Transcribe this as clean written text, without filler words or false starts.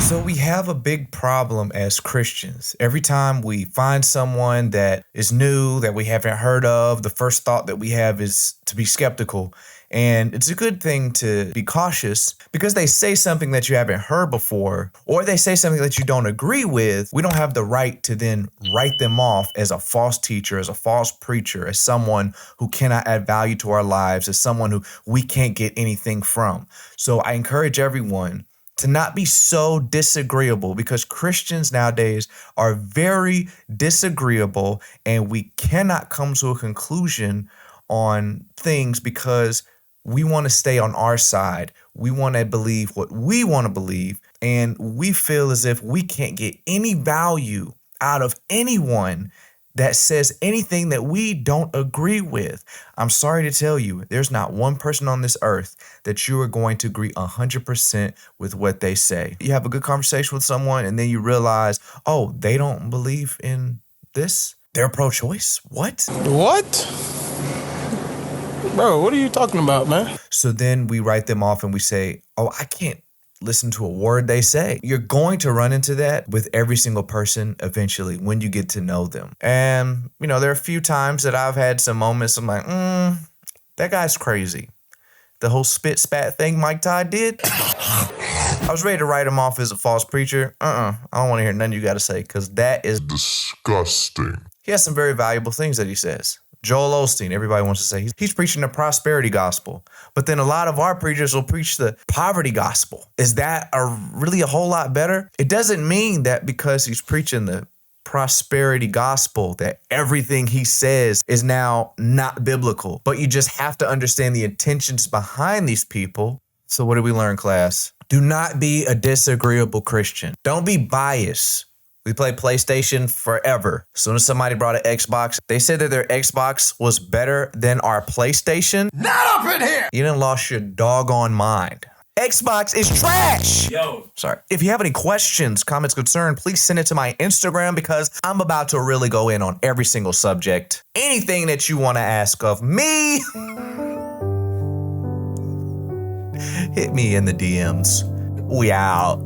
So we have a big problem as Christians. Every time we find someone that is new, that we haven't heard of, the first thought that we have is to be skeptical. And it's a good thing to be cautious because they say something that you haven't heard before, or they say something that you don't agree with. We don't have the right to then write them off as a false teacher, as a false preacher, as someone who cannot add value to our lives, as someone who we can't get anything from. So I encourage everyone to not be so disagreeable, because Christians nowadays are very disagreeable and we cannot come to a conclusion on things because we want to stay on our side. We want to believe what we want to believe, and we feel as if we can't get any value out of anyone that says anything that we don't agree with. I'm sorry to tell you, there's not one person on this earth that you are going to agree 100% with what they say. You have a good conversation with someone and then you realize, oh, they don't believe in this? They're pro-choice? What? What? Bro, what are you talking about, man? So then we write them off and we say, oh, I can't listen to a word they say. You're going to run into that with every single person eventually when you get to know them. And, there are a few times that I've had some moments I'm like, that guy's crazy. The whole spit spat thing Mike Todd did. I was ready to write him off as a false preacher. I don't want to hear nothing you got to say because that is disgusting. He has some very valuable things that he says. Joel Osteen, everybody wants to say he's preaching the prosperity gospel. But then a lot of our preachers will preach the poverty gospel. Is that really a whole lot better? It doesn't mean that because he's preaching the prosperity gospel that everything he says is now not biblical. But you just have to understand the intentions behind these people. So what did we learn, class? Do not be a disagreeable Christian. Don't be biased. We played PlayStation forever. As soon as somebody brought an Xbox, they said that their Xbox was better than our PlayStation. Not up in here! You done lost your doggone mind. Xbox is trash. Yo. Sorry. If you have any questions, comments, concerns, please send it to my Instagram because I'm about to really go in on every single subject. Anything that you want to ask of me, hit me in the DMs. We out.